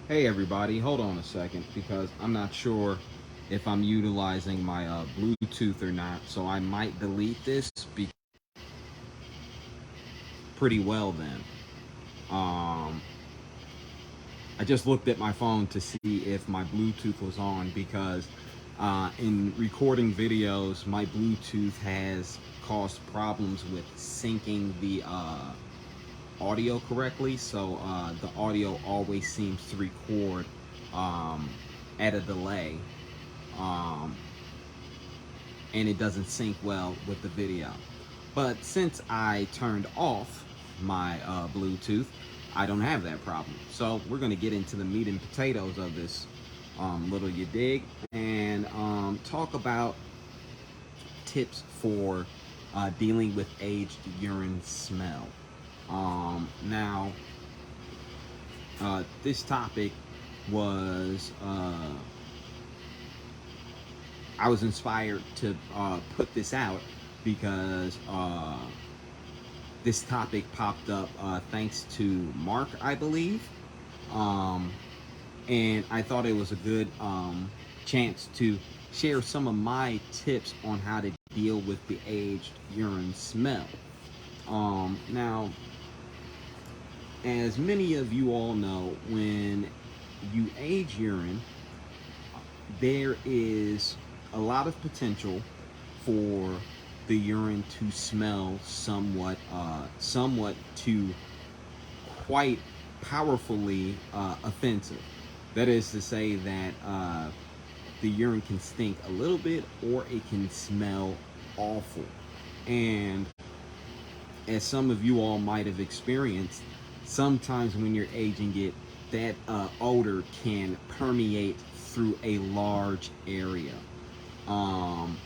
Hey everybody, hold on a second because I'm not sure if I'm utilizing my Bluetooth or not, so I might delete this pretty well then. Um, I just looked at my phone to see if my Bluetooth was on because in recording videos, my Bluetooth has caused problems with syncing the audio correctly, so the audio always seems to record um, at a delay. Um, and it doesn't sync well with the video. But since I turned off my Bluetooth, I don't have that problem. So we're going to get into the meat and potatoes of this little you dig and talk about tips for dealing with aged urine smell. Now, this topic was I was inspired to put this out because this topic popped up thanks to Mark, I believe. Um, and I thought it was a good chance to share some of my tips on how to deal with the aged urine smell. Now, as many of you all know, when you age urine, there is a lot of potential for the urine to smell somewhat to quite powerfully offensive. That is to say that the urine can stink a little bit or it can smell awful. And as some of you all might have experienced, sometimes when you're aging it, that odor can permeate through a large area. Um,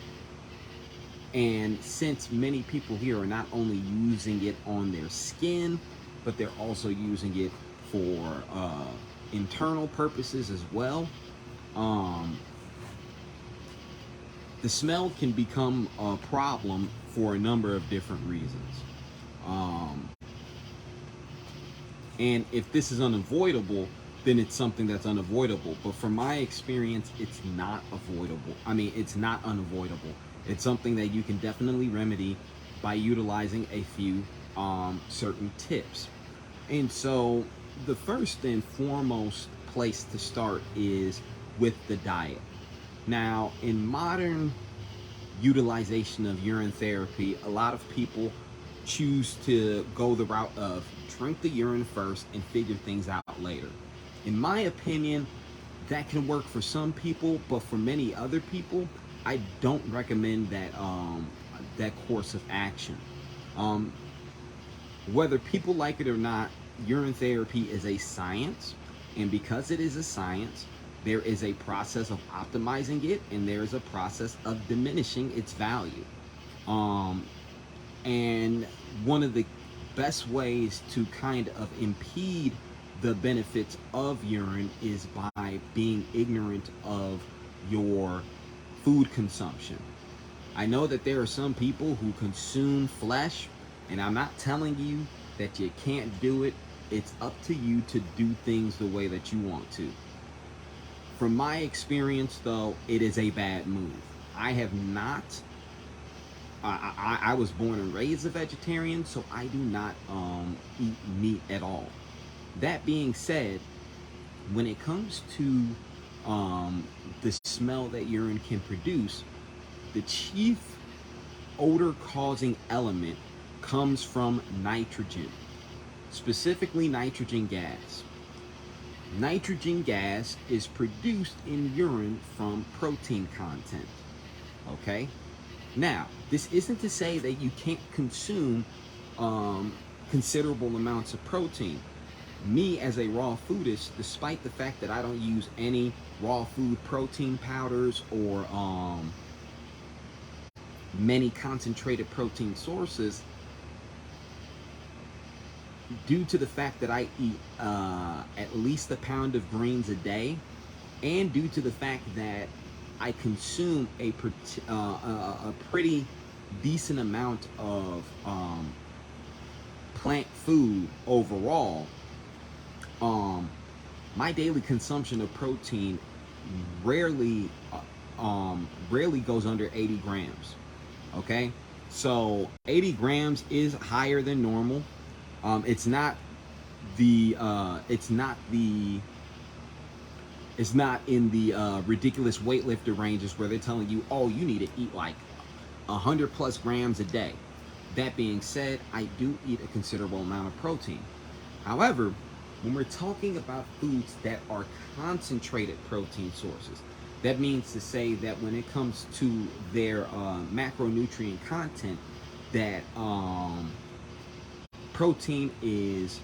and since many people here are not only using it on their skin, but they're also using it for internal purposes as well, um, the smell can become a problem for a number of different reasons. Um, and if this is unavoidable, then it's something that's unavoidable. But from my experience, it's not avoidable. I mean, it's not unavoidable. It's something that you can definitely remedy by utilizing a few certain tips. And so, the first and foremost place to start is with the diet. Now, in modern utilization of urine therapy, a lot of people choose to go the route of drink the urine first and figure things out later. In my opinion, that can work for some people, but for many other people, I don't recommend that course of action. Um, Whether people like it or not, urine therapy is a science, and because it is a science, there is a process of optimizing it, and there is a process of diminishing its value. Um, and one of the best ways to kind of impede the benefits of urine is by being ignorant of your food consumption. I know that there are some people who consume flesh, and I'm not telling you that you can't do it. It's up to you to do things the way that you want to. From my experience, though, it is a bad move. I have not. I was born and raised a vegetarian, so I do not eat meat at all. That being said, when it comes to the smell that urine can produce, the chief odor causing element comes from nitrogen, specifically nitrogen gas. Nitrogen gas is produced in urine from protein content. Okay? Now, this isn't to say that you can't consume um, considerable amounts of protein. Me, as a raw foodist, despite the fact that I don't use any raw food protein powders or many concentrated protein sources, due to the fact that I eat at least a pound of greens a day, and due to the fact that I consume a pretty decent amount of plant food overall, um, my daily consumption of protein rarely rarely goes under 80 grams. Okay, so 80 grams is higher than normal. It's not the it's not in the ridiculous weightlifter ranges where they're telling you, oh, you need to eat like 100 plus grams a day. That being said, I do eat a considerable amount of protein. However, when we're talking about foods that are concentrated protein sources, that means to say that when it comes to their macronutrient content, that protein is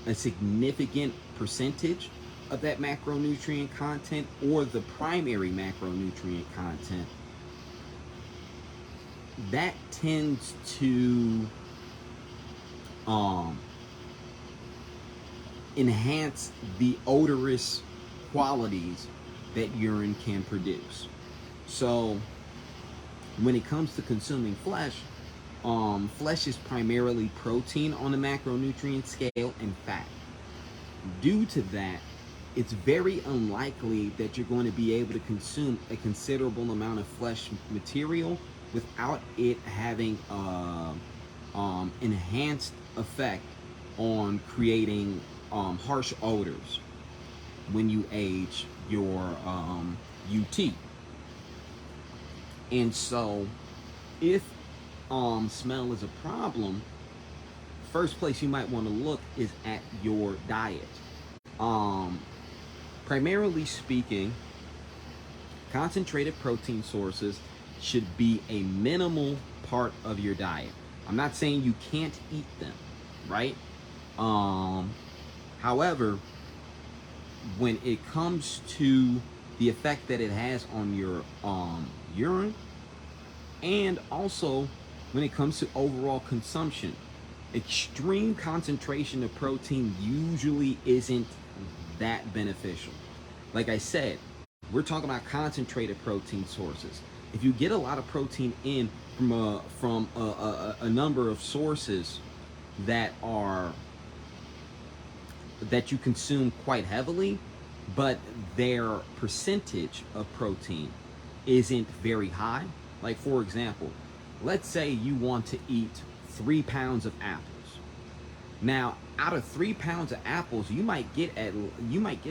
a significant percentage of that macronutrient content or the primary macronutrient content, that tends to um, enhance the odorous qualities that urine can produce. So when it comes to consuming flesh, flesh is primarily protein on the macronutrient scale and fat. Due to that, it's very unlikely that you're going to be able to consume a considerable amount of flesh material without it having enhanced effect on creating harsh odors when you age your UT. And so, if smell is a problem, first place you might want to look is at your diet. Um, Primarily speaking, concentrated protein sources should be a minimal part of your diet. I'm not saying you can't eat them, right? However, when it comes to the effect that it has on your urine, and also when it comes to overall consumption, extreme concentration of protein usually isn't that beneficial. Like I said, we're talking about concentrated protein sources. If you get a lot of protein in from a number of sources that are that you consume quite heavily, but their percentage of protein isn't very high. Like for example, let's say you want to eat 3 pounds of apples. Now, out of 3 pounds of apples, you might get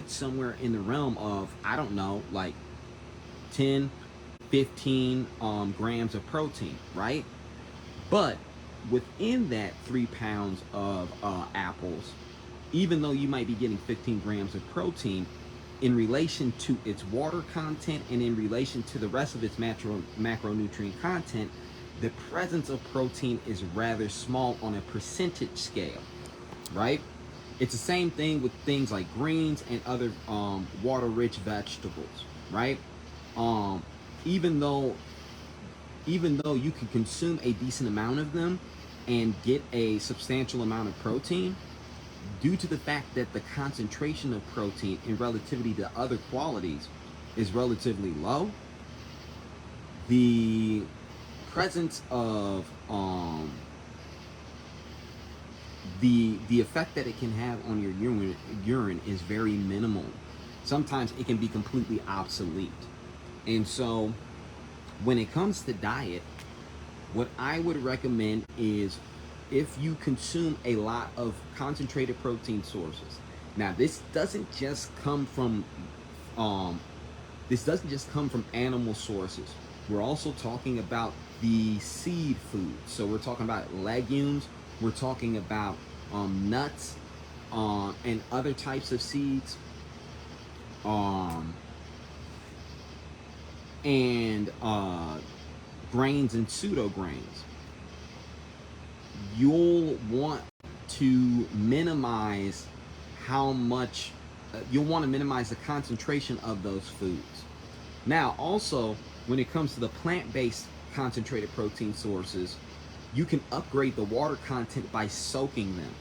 somewhere in the realm of, I don't know, like 10, 15 grams of protein, right? But within that 3 pounds of apples, even though you might be getting 15 grams of protein, in relation to its water content and in relation to the rest of its macronutrient content, the presence of protein is rather small on a percentage scale, right? It's the same thing with things like greens and other water-rich vegetables, right? Um, even though you can consume a decent amount of them and get a substantial amount of protein, due to the fact that the concentration of protein in relativity to other qualities is relatively low, the presence of the effect that it can have on your urine is very minimal. Sometimes it can be completely obsolete. And so when it comes to diet, what I would recommend is if you consume a lot of concentrated protein sources. Now, um, this doesn't just come from animal sources. We're also talking about the seed foods. So we're talking about legumes. We're talking about nuts and other types of seeds. Um, and grains and pseudo grains. You'll want to minimize how much you'll want to minimize the concentration of those foods. Now, also, when it comes to the plant-based concentrated protein sources, you can upgrade the water content by soaking them.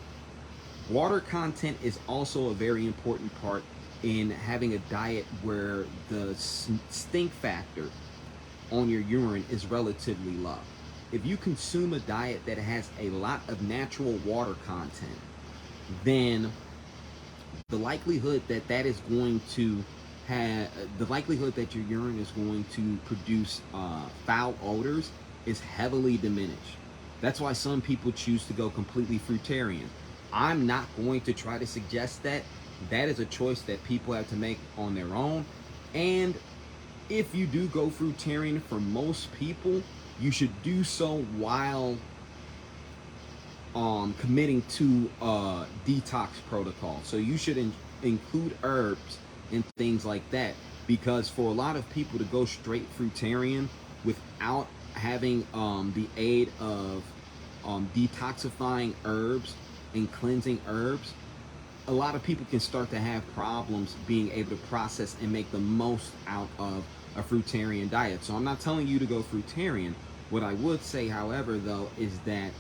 Water content is also a very important part in having a diet where the stink factor on your urine is relatively low. If you consume a diet that has a lot of natural water content, then the likelihood that that is going to have the likelihood that your urine is going to produce foul odors is heavily diminished. That's why some people choose to go completely fruitarian. I'm not going to try to suggest that. That is a choice that people have to make on their own. And if you do go fruitarian, for most people, you should do so while committing to a detox protocol. So you should include herbs and things like that, because for a lot of people to go straight fruitarian without having the aid of detoxifying herbs and cleansing herbs, a lot of people can start to have problems being able to process and make the most out of a fruitarian diet. So I'm not telling you to go fruitarian. What I would say, however, though, is that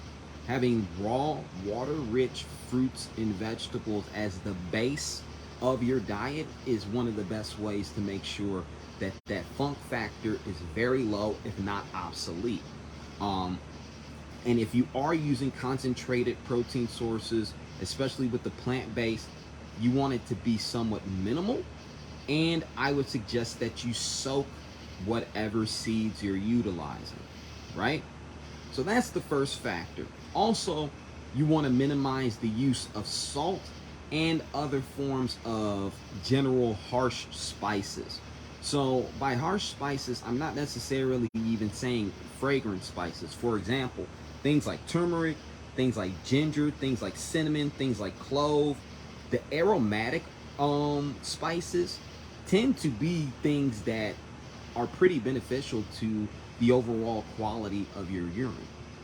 having raw, water-rich fruits and vegetables as the base of your diet is one of the best ways to make sure that that funk factor is very low, if not obsolete. Um, and if you are using concentrated protein sources, especially with the plant-based, you want it to be somewhat minimal. And I would suggest that you soak whatever seeds you're utilizing, right? So that's the first factor. Also, you want to minimize the use of salt and other forms of general harsh spices. So by harsh spices, I'm not necessarily even saying fragrant spices. For example, things like turmeric, things like ginger, things like cinnamon, things like clove. The aromatic spices tend to be things that are pretty beneficial to the overall quality of your urine.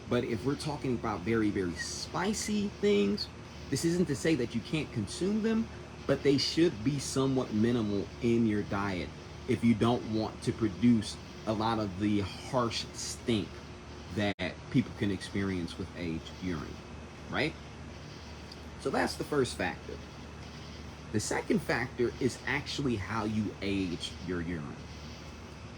But if we're talking about very, very spicy things, this isn't to say that you can't consume them, but they should be somewhat minimal in your diet if you don't want to produce a lot of the harsh stink that people can experience with aged urine, right? So that's the first factor. The second factor is actually how you age your urine.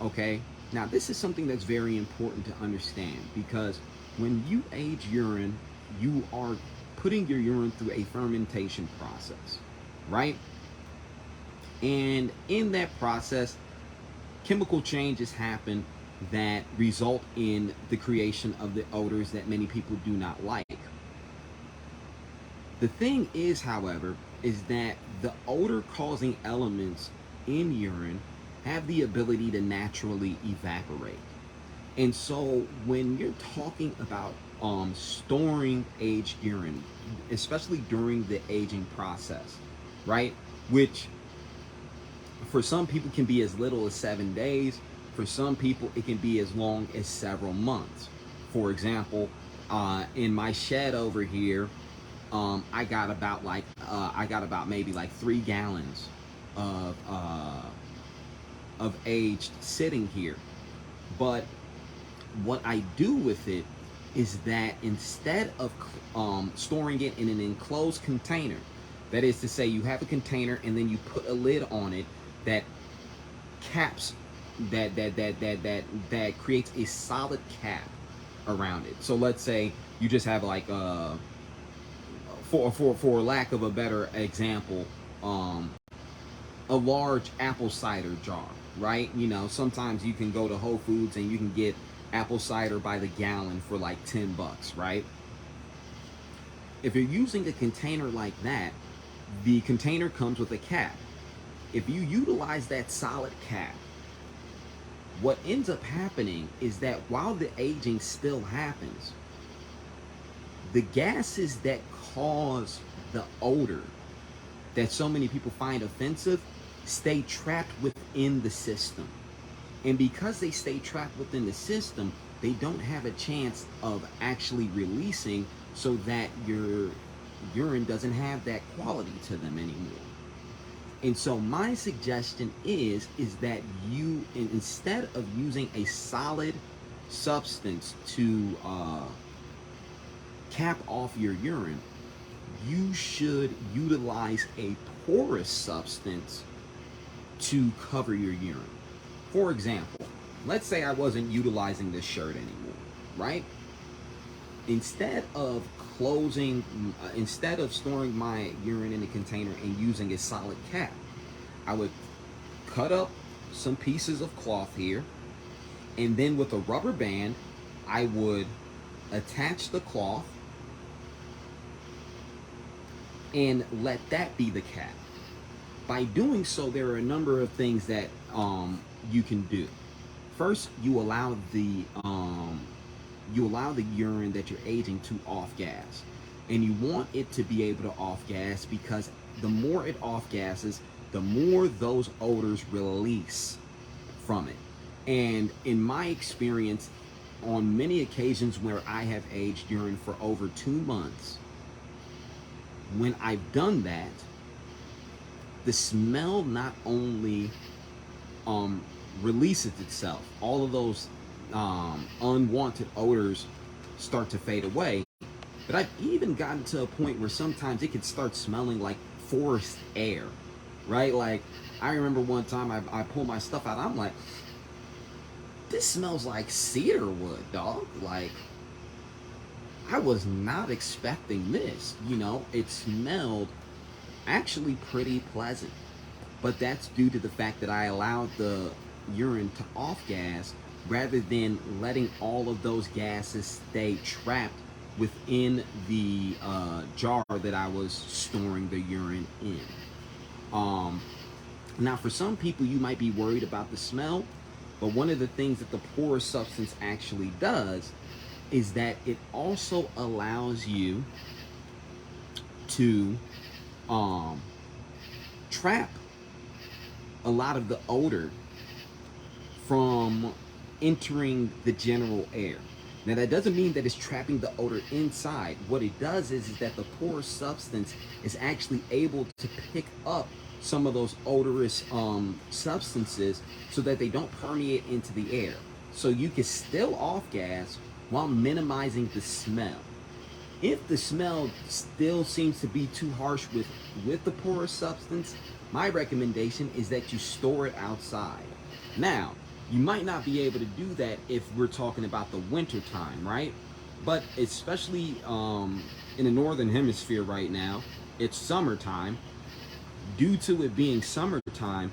Okay? Now, this is something that's very important to understand, because when you age urine, you are putting your urine through a fermentation process, right? And in that process, chemical changes happen that result in the creation of the odors that many people do not like. The thing is, however, is that the odor causing elements in urine have the ability to naturally evaporate. And so when you're talking about storing aged urine, especially during the aging process, right? Which for some people can be as little as 7 days. For some people, it can be as long as several months. For example, in my shed over here, I got about maybe like 3 gallons of aged sitting here. But what I do with it is that instead of storing it in an enclosed container, that is to say, you have a container and then you put a lid on it that caps that creates a solid cap around it. So let's say you just have like for lack of a better example, a large apple cider jar, right? You know, sometimes you can go to Whole Foods and you can get apple cider by the gallon for like $10, right? If you're using a container like that, the container comes with a cap. If you utilize that solid cap, what ends up happening is that while the aging still happens, the gases that cause the odor that so many people find offensive stay trapped within the system. And because they stay trapped within the system, they don't have a chance of actually releasing, so that your urine doesn't have that quality to them anymore. And so my suggestion is that you, instead of using a solid substance to cap off your urine, you should utilize a porous substance to cover your urine. For example, let's say I wasn't utilizing this shirt anymore, right? instead of instead of storing my urine in a container and using a solid cap, I would cut up some pieces of cloth here, and then with a rubber band, I would attach the cloth and let that be the cap. By doing so, there are a number of things that you can do. First, you allow the urine that you're aging to off gas, and you want it to be able to off gas because the more it off gases, the more those odors release from it. And in my experience, on many occasions where I have aged urine for over 2 months, when I've done that, the smell not only releases itself, all of those unwanted odors start to fade away, but I've even gotten to a point where sometimes it could start smelling like forest air, right? Like, I remember one time I pulled my stuff out, I'm like, this smells like cedar wood, dog. Like, I was not expecting this. It smelled actually pretty pleasant. But that's due to the fact that I allowed the urine to off gas rather than letting all of those gases stay trapped within the jar that I was storing the urine in. Now, for some people, you might be worried about the smell, but one of the things that the porous substance actually does is that it also allows you to trap a lot of the odor from entering the general air. Now, that doesn't mean that it's trapping the odor inside. What it does is that the porous substance is actually able to pick up some of those odorous substances so that they don't permeate into the air. So you can still off gas while minimizing the smell. If the smell still seems to be too harsh with the porous substance, my recommendation is that you store it outside. Now, you might not be able to do that if we're talking about the winter time, right? But especially in the northern hemisphere right now, it's summertime. Due to it being summertime,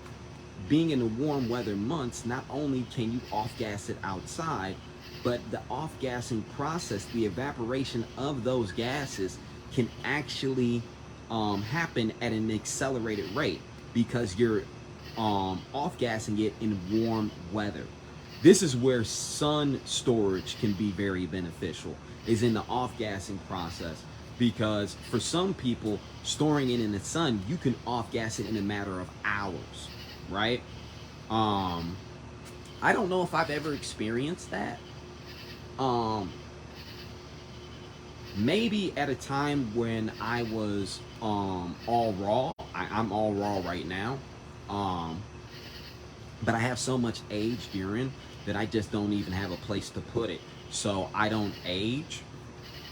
being in the warm weather months, not only can you off gas it outside, but the off gassing process, the evaporation of those gases, can actually happen at an accelerated rate because you're off gassing it in warm weather. This is where sun storage can be very beneficial, is in the off gassing process, because for some people, storing it in the sun, you can off gas it in a matter of hours, right? I don't know if I've ever experienced that. Maybe at a time when I was all raw. I'm all raw right now. But I have so much aged urine that I just don't even have a place to put it. So I don't age.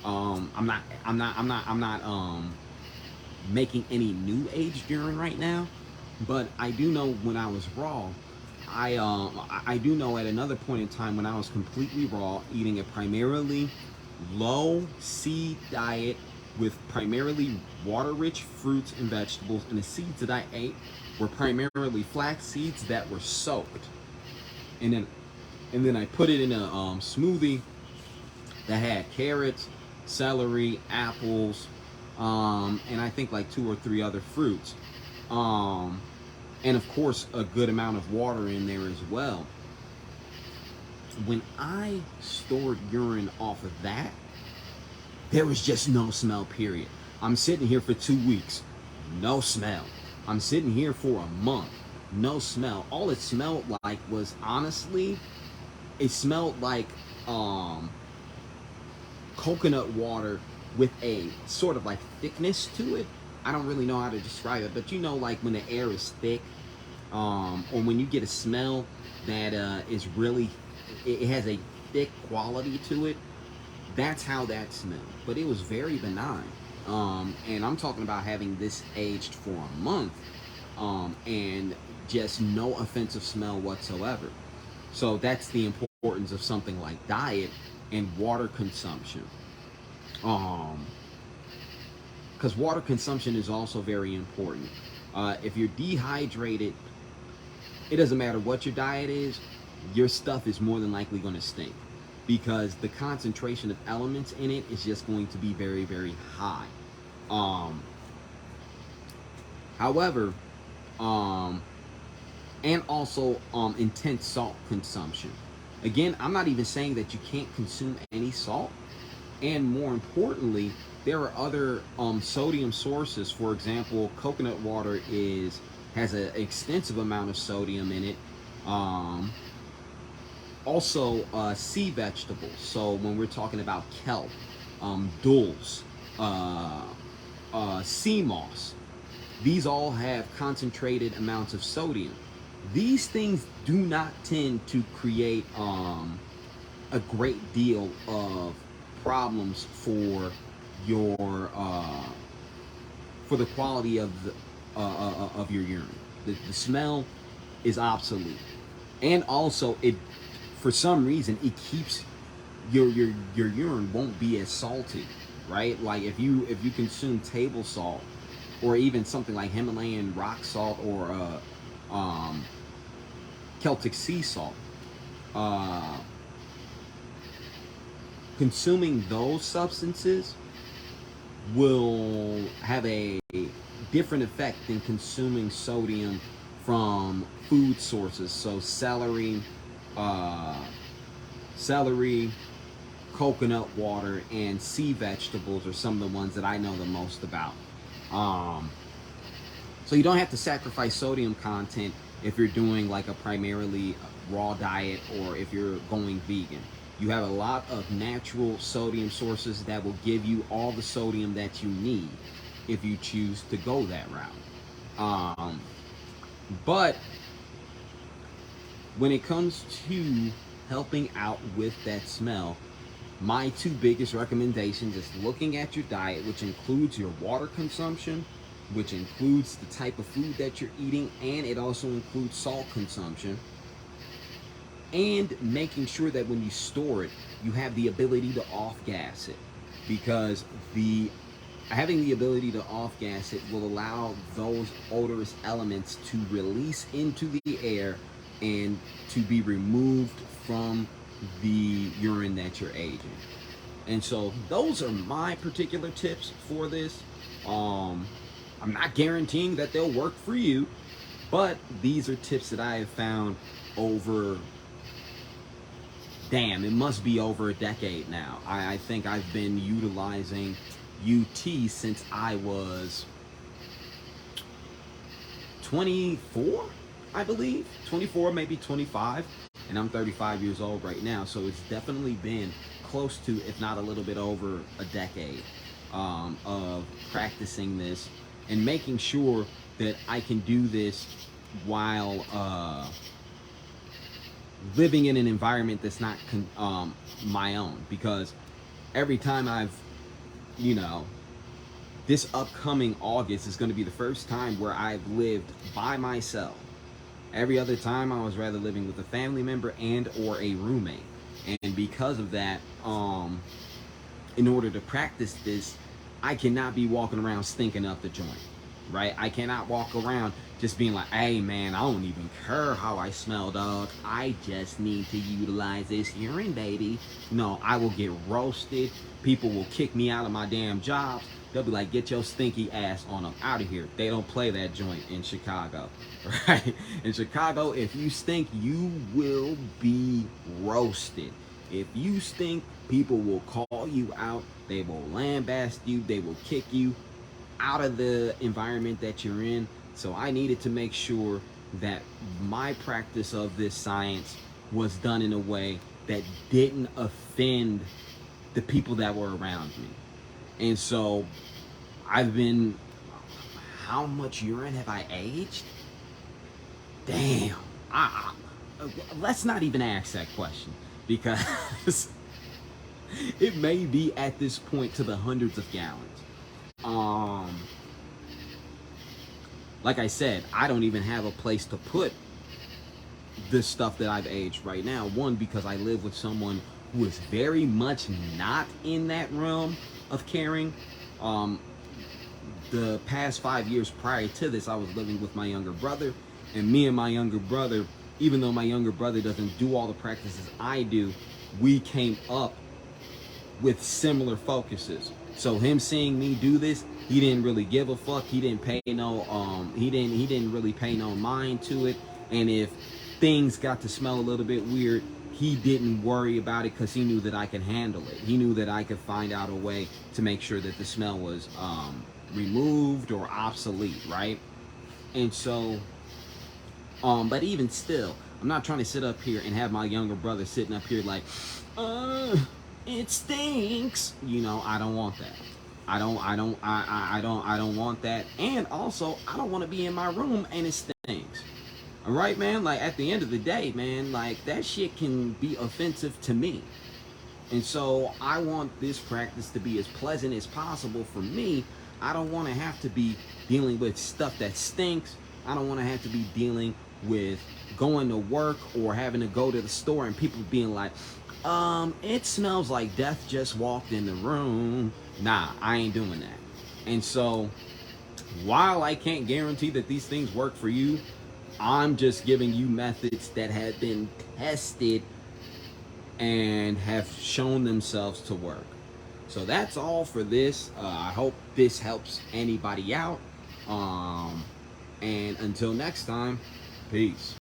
I'm not making any new aged urine right now. But I do know when I was raw, I do know at another point in time when I was completely raw, eating a primarily low seed diet with primarily water-rich fruits and vegetables, and the seeds that I ate were primarily flax seeds that were soaked, and then I put it in a smoothie that had carrots, celery, apples, and I think like 2 or 3 other fruits, and of course a good amount of water in there as well. When I stored urine off of that, there was just no smell, period. I'm sitting here for 2 weeks, no smell. I'm sitting here for a month, no smell. All it smelled like was, honestly, it smelled like coconut water with a sort of like thickness to it. I don't really know how to describe it, but like when the air is thick, or when you get a smell that is really, it has a thick quality to it. That's how that smelled. But it was very benign. And I'm talking about having this aged for a month, and just no offensive smell whatsoever. So that's the importance of something like diet and water consumption. Um, because water consumption is also very important. If you're dehydrated, it doesn't matter what your diet is, your stuff is more than likely going to stink because the concentration of elements in it is just going to be very, very high. Um, however, um, and also intense salt consumption. Again, I'm not even saying that you can't consume any salt. And more importantly, there are other sodium sources. For example, coconut water has an extensive amount of sodium in it. Um, Also, sea vegetables. So when we're talking about kelp, dulse, uh, sea moss, these all have concentrated amounts of sodium. These things do not tend to create a great deal of problems your for the quality of your urine. The smell is obsolete, and also it for some reason it keeps your urine won't be as salty, right? Like if you consume table salt or even something like Himalayan rock salt or Celtic sea salt, uh, consuming those substances will have a different effect than consuming sodium from food sources. So uh, celery, coconut water, and sea vegetables are some of the ones that I know the most about. Um, so you don't have to sacrifice sodium content if you're doing like a primarily raw diet or if you're going vegan. You have a lot of natural sodium sources that will give you all the sodium that you need if you choose to go that route. But when it comes to helping out with that smell, my two biggest recommendations is looking at your diet, which includes your water consumption, which includes the type of food that you're eating, and it also includes salt consumption, and making sure that when you store it, you have the ability to off gas it, because the having the ability to off gas it will allow those odorous elements to release into the air and to be removed from the urine that you're aging. And so those are my particular tips for this. I'm not guaranteeing that they'll work for you, but these are tips that I have found over, damn, it must be over a decade now. I think I've been utilizing UT since I was 24, I believe. 24, maybe 25. And I'm 35 years old right now. So it's definitely been close to, if not a little bit over a decade of practicing this and making sure that I can do this while living in an environment that's not my own. Because every time you know, this upcoming August is going to be the first time where I've lived by myself. Every other time I was rather living with a family member and or a roommate. And because of that, in order to practice this, I cannot be walking around stinking up the joint, right? I cannot walk around just being like, hey man, I don't even care how I smell, dog. I just need to utilize this urine, baby. No, I will get roasted. People will kick me out of my damn jobs. They'll be like, get your stinky ass on them out of here. They don't play that joint in Chicago, right? In Chicago, if you stink, you will be roasted. If you stink, people will call you out. They will lambast you. They will kick you out of the environment that you're in. So I needed to make sure that my practice of this science was done in a way that didn't offend the people that were around me. And so I've been, how much urine have I aged? Damn. Let's not even ask that question, because it may be at this point to the hundreds of gallons. Like I said, I don't even have a place to put the stuff that I've aged right now. One, because I live with someone who is very much not in that realm. of caring. Um, the past 5 years prior to this, I was living with my younger brother, and me and my younger brother, even though my younger brother doesn't do all the practices I do, we came up with similar focuses. So him seeing me do this, he didn't really give a fuck. He didn't pay no he didn't really pay no mind to it. And if things got to smell a little bit weird, he didn't worry about it because he knew that I could handle it. He knew that I could find out a way to make sure that the smell was removed or obsolete, right? And so but even still, I'm not trying to sit up here and have my younger brother sitting up here like, it stinks. You know, I don't want that. I don't want that. And also, I don't want to be in my room and it stinks. All right, man. Like at the end of the day, man, like that shit can be offensive to me. And so I want this practice to be as pleasant as possible for me. I don't want to have to be dealing with stuff that stinks. I don't want to have to be dealing with going to work or having to go to the store and people being like, it smells like death just walked in the room. Nah, I ain't doing that. And so while I can't guarantee that these things work for you, I'm just giving you methods that have been tested and have shown themselves to work. So that's all for this. I hope this helps anybody out. And until next time, peace.